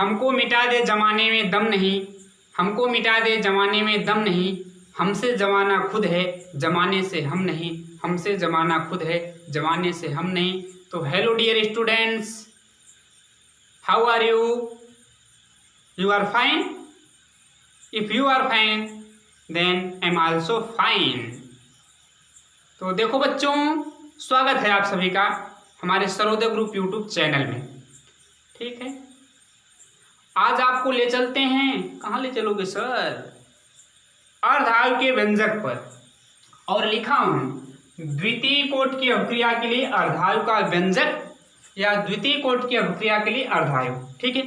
हमको मिटा दे जमाने में दम नहीं, हमको मिटा दे जमाने में दम नहीं, हमसे जमाना खुद है जमाने से हम नहीं, हमसे जमाना खुद है जमाने से हम नहीं। तो hello dear students, how are you? You are fine? If you are fine then I am also fine. तो देखो बच्चों, स्वागत है आप सभी का हमारे सर्वोदय ग्रुप यूट्यूब चैनल में। ठीक है, आज आपको ले चलते हैं, कहाँ ले चलोगे सर? अर्धायु के व्यंजक पर, और लिखा हूँ द्वितीय कोटि की अभिक्रिया के लिए अर्धायु का व्यंजक या द्वितीय कोटि की अभिक्रिया के लिए अर्धायु। ठीक है,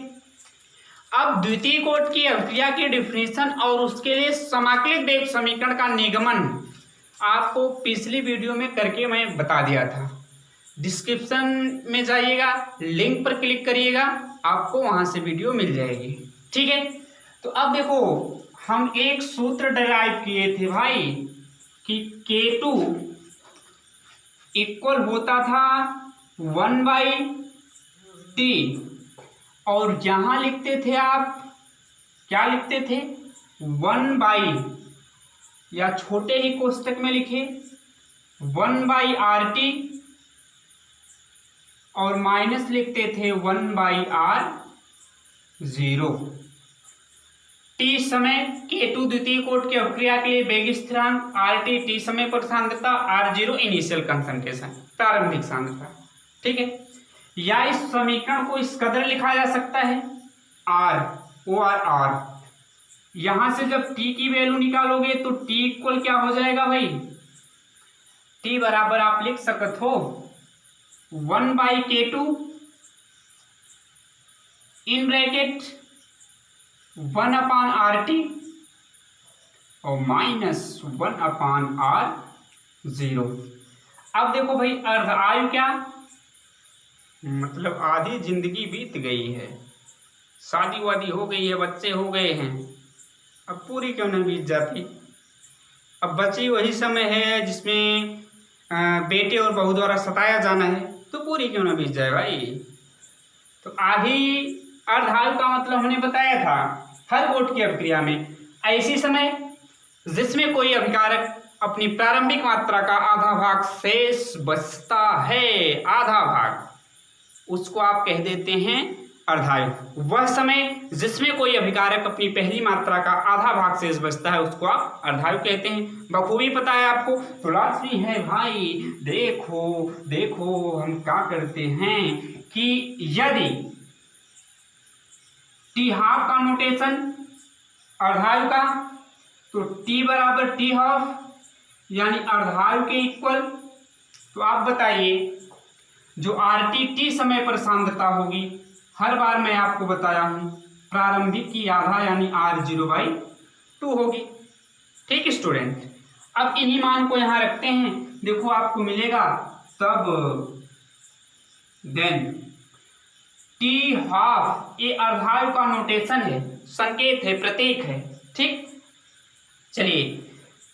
अब द्वितीय कोटि की अभिक्रिया की डिफिनीशन और उसके लिए समाकलित वेग समीकरण का निगमन आपको पिछली वीडियो में करके मैं बता दिया था। डिस्क्रिप्शन में जाइएगा, लिंक पर क्लिक करिएगा, आपको वहां से वीडियो मिल जाएगी। ठीक है, तो अब देखो हम एक सूत्र डिराइव किए थे भाई कि K2 इक्वल होता था 1/T, और यहां लिखते थे आप, क्या लिखते थे? 1/ या छोटे ही कोष्टक में लिखे 1/RT, और माइनस लिखते थे 1/R0। T समय K2 द्वितीय कोटि की अभिक्रिया के लिए वेग स्थिरांक, RT T समय पर सांद्रता, R0 इनिशियल कंसंट्रेशन प्रारंभिक सांद्रता। ठीक है, या इस समीकरण को इस कदर लिखा जा सकता है R यहां से जब T की वैल्यू निकालोगे तो T इक्वल क्या हो जाएगा भाई? T बराबर आप लिख सकते हो 1/K2 इन ब्रैकेट 1/RT और माइनस 1/R0। अब देखो भाई, अर्धायु क्या मतलब? आधी जिंदगी बीत गई है, शादी वादी हो गई है, बच्चे हो गए हैं, अब पूरी क्यों नहीं बीत जाती? अब बची वही समय है जिसमें बेटे और बहू द्वारा सताया जाना है, तो पूरी क्यों ना बीत जाए भाई? तो आधी अर्धायु का मतलब हमने बताया था हर कोटि की अभिक्रिया में ऐसी समय जिसमें कोई अभिकारक अपनी प्रारंभिक मात्रा का आधा भाग शेष बचता है, आधा भाग, उसको आप कह देते हैं अर्धायु। वह समय जिसमें कोई अभिकारक अपनी पहली मात्रा का आधा भाग शेष बचता है उसको आप अर्धायु कहते हैं। बखूबी पता है आपको, तो लाजमी है भाई। देखो देखो हम क्या करते हैं कि यदि T हाफ का नोटेशन अर्धायु का, तो T बराबर T हाफ यानी अर्धायु के इक्वल, तो आप बताइए जो RT T समय पर सांद्रता होगी, हर बार मैं आपको बताया हूं प्रारंभिक की आधा यानी R0/2 होगी। ठीक स्टूडेंट, अब इन्हीं मान को यहां रखते हैं, देखो आपको मिलेगा तब देन T हाफ, ये अर्धायु का नोटेशन है, संकेत है, प्रतीक है। ठीक, चलिए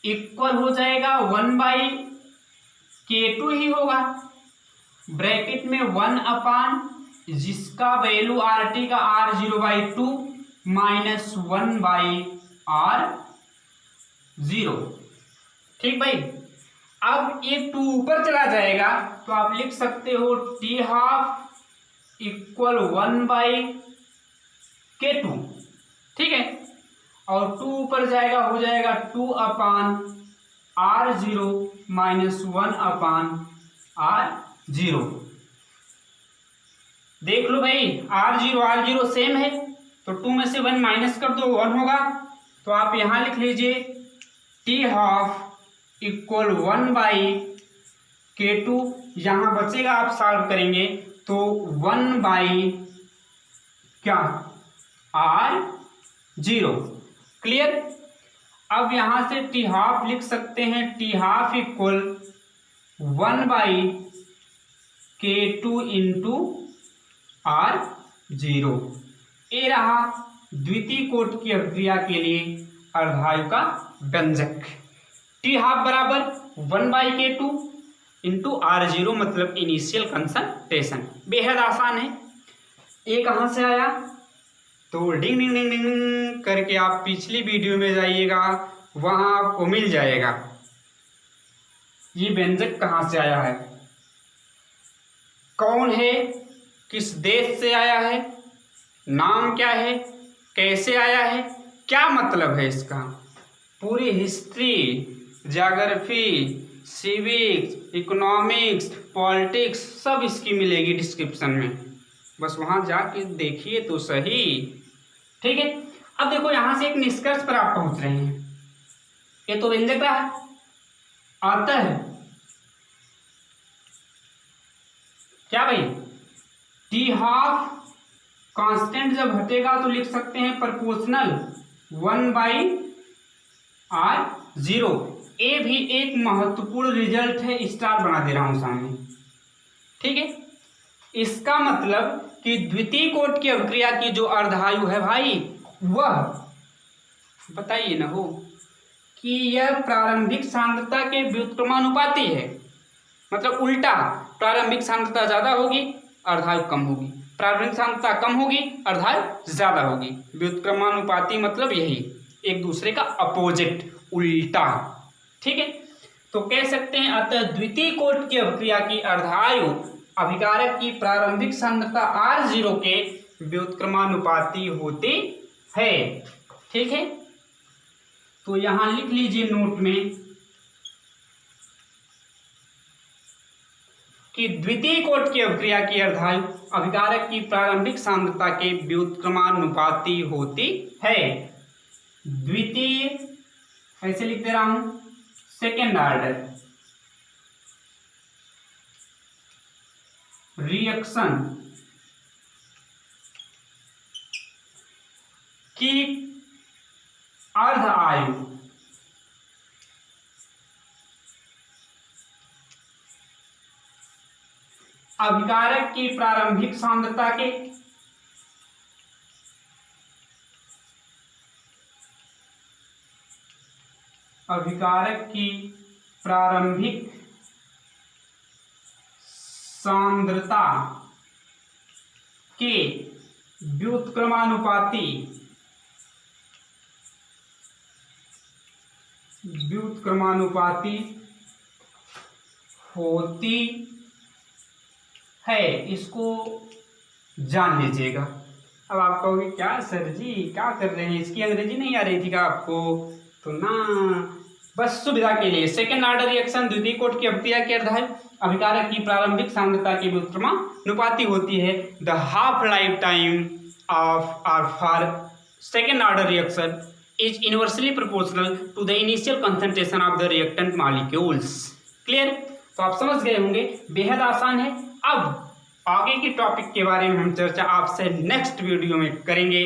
इक्वल हो जाएगा 1/K2 ही होगा, ब्रैकेट में 1/ जिसका वैल्यू RT का R0/2 माइनस 1/R0। ठीक भाई, अब ये 2 ऊपर चला जाएगा तो आप लिख सकते हो T हाफ इक्वल 1/K2। ठीक है, और 2 ऊपर जाएगा, हो जाएगा 2/R0 माइनस 1/R0। देख लो भाई, R0 सेम है, तो 2 में से 1 माइनस कर दो, 1 होगा। तो आप यहां लिख लीजिए T हाफ इक्वल 1/K2, यहां बचेगा आप सॉल्व करेंगे तो 1/R0। क्लियर? अब यहां से T हाफ लिख सकते हैं, T half equal 1/K2 into R0। ये रहा द्वितीय कोटि की अभिक्रिया के लिए अर्धायु का व्यंजक। T हाफ बराबर 1/K2 इंटू R0 मतलब इनिशियल कंसंट्रेशन। बेहद आसान है। ये कहाँ से आया? तो डिंग डिंग डिंग डिंग करके आप पिछली वीडियो में जाइएगा, वहाँ आपको मिल जाएगा ये व्यंजक कहाँ से आया है, कौन है, किस देश से आया है, नाम क्या है, कैसे आया है, क्या मतलब है इसका, पूरी history, geography, civics, economics, politics सब इसकी मिलेगी डिस्क्रिप्शन में। बस वहाँ जाके देखिए तो सही। ठीक है, अब देखो यहाँ से एक निष्कर्ष पर आप पहुँच रहे हैं। ये तो व्यंजक रहा, आता है क्या भाई, टी हाफ कांस्टेंट जब हटेगा तो लिख सकते हैं प्रोपोर्शनल 1/r0। ए भी एक महत्वपूर्ण रिजल्ट है, स्टार बना दे रहा हूं सामने। ठीक है, इसका मतलब कि द्वितीय कोट की अभिक्रिया की जो अर्धायु है भाई, वह बताइए ना हो कि यह प्रारंभिक सांद्रता के व्युत्क्रमानुपाती है। मतलब उल्टा, प्रारंभिक सांद्रता ज्यादा होगी, अर्धायु कम होगी, प्रारंभिक सांद्रता कम होगी, अर्धायु ज्यादा होगी। व्युत्क्रमानुपाती मतलब यही, एक दूसरे का अपोजिट, उल्टा। ठीक है, तो कह सकते हैं अतः द्वितीय कोट की अभिक्रिया की अर्धायु अभिकारक की प्रारंभिक सांद्रता R0 के व्युत्क्रमानुपाती होती है। ठीक है, तो यहां लिख लीजिए नोट में कि द्वितीय कोट की अभिक्रिया की अर्धायु अभिकारक की प्रारंभिक सांद्रता के व्युत्क्रमानुपाती होती है। द्वितीय ऐसे लिख दे रहा हूं, सेकेंड ऑर्डर रिएक्शन की अर्ध आयु अभिकारक की प्रारंभिक सांद्रता के अभिकारक की प्रारंभिक सांद्रता के व्युत्क्रमानुपाती होती है, इसको जान लीजिएगा। अब आप कहोगे क्या सर जी क्या कर रहे हैं, इसकी अंग्रेजी नहीं आ रही थी क्या आपको? तो ना, बस सुविधा के लिए सेकेंड ऑर्डर रिएक्शन द्वितीय कोट की अभिक्रिया के अर्धायु अभिकारक की प्रारंभिक सांद्रता के व्युत्क्रमानुपाती होती है। The half life time of R for second order reaction is inversely proportional to the initial concentration of the reactant molecules. Clear? तो आप समझ गए होंगे, बेहद आसान है। अब आगे के टॉपिक के बारे में हम चर्चा आपसे नेक्स्ट वीडियो में करेंगे,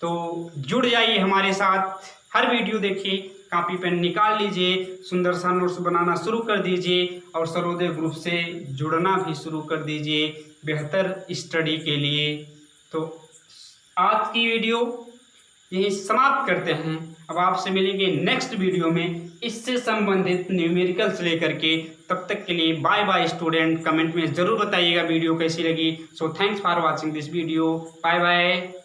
तो जुड़ जाइए हमारे साथ, हर वीडियो देखिए, कॉपी पेन निकाल लीजिए, सुंदर सा नोट्स बनाना शुरू कर दीजिए और सर्वोदय ग्रुप से जुड़ना भी शुरू कर दीजिए बेहतर स्टडी के लिए। तो आज की वीडियो यही समाप्त करते हैं। अब आपसे मिलेंगे नेक्स्ट वीडियो में इससे संबंधित न्यूमेरिकल्स लेकर के। तब तक के लिए बाय बाय स्टूडेंट। कमेंट में ज़रूर बताइएगा वीडियो कैसी लगी। So thanks for watching this video. Bye bye.